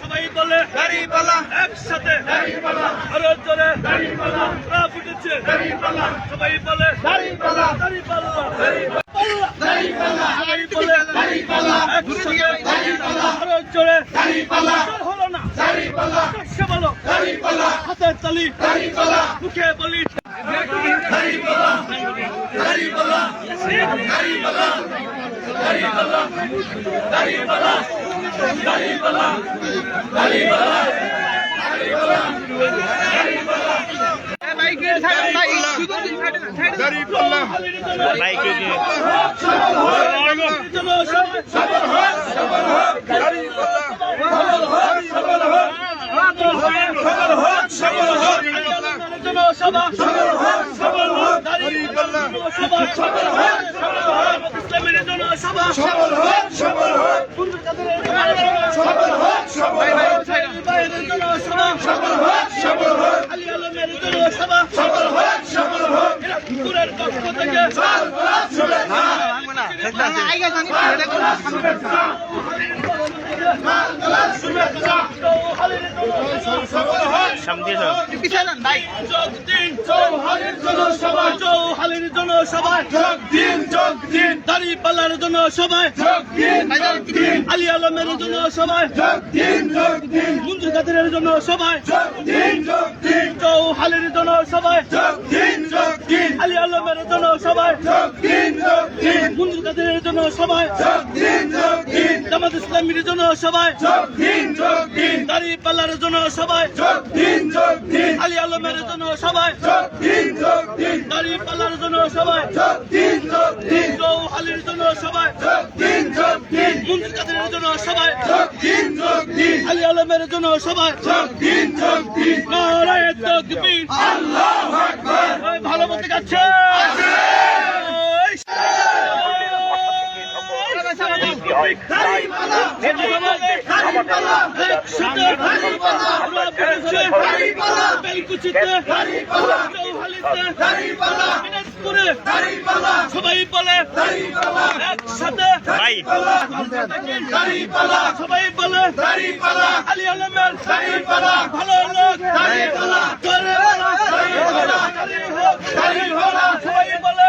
সবাই বলে একসাথে ভারত জোরে ফুটেছে, সবাই বলে সবাই বলে ভারত জোরে হলো না, বলো হাতের তালি মুখে বলি চৌহালির জনসভায় যোগ দিন, দাঁড়িপাল্লার জনসভায় যোগ দিন, আলী আলমের জনসভায় যোগ দিন, মঞ্জুর কাদেরের জনসভায় যোগ দিন, চৌহালির জনসভায় যোগ দিন, আলী আলমের জনসভায় যোগ দিন, মঞ্জুর কাদেরের জনসভায় যোগ দিন, জামাত ইসলামীর জনসভায় যোগ দিন, দাঁড়িপাল্লার জনসভায় যোগ দিন, আলী আলমের জনসভায় যোগ দিন, দাঁড়িপাল্লার জনসভায় যোগ দিন, চৌহালির জনসভায় যোগ দিন, মঞ্জুর কাদেরের জনসভায় যোগ দিন, আলী আলমের জনসভায় যোগ দিন, নারায়ে তাকবীর, আল্লাহু আকবার। ভালো বলতে যাচ্ছে সবাই বলে একসাথে, সবাই বলে আলী আলমের ভালো লোক, সবাই বলে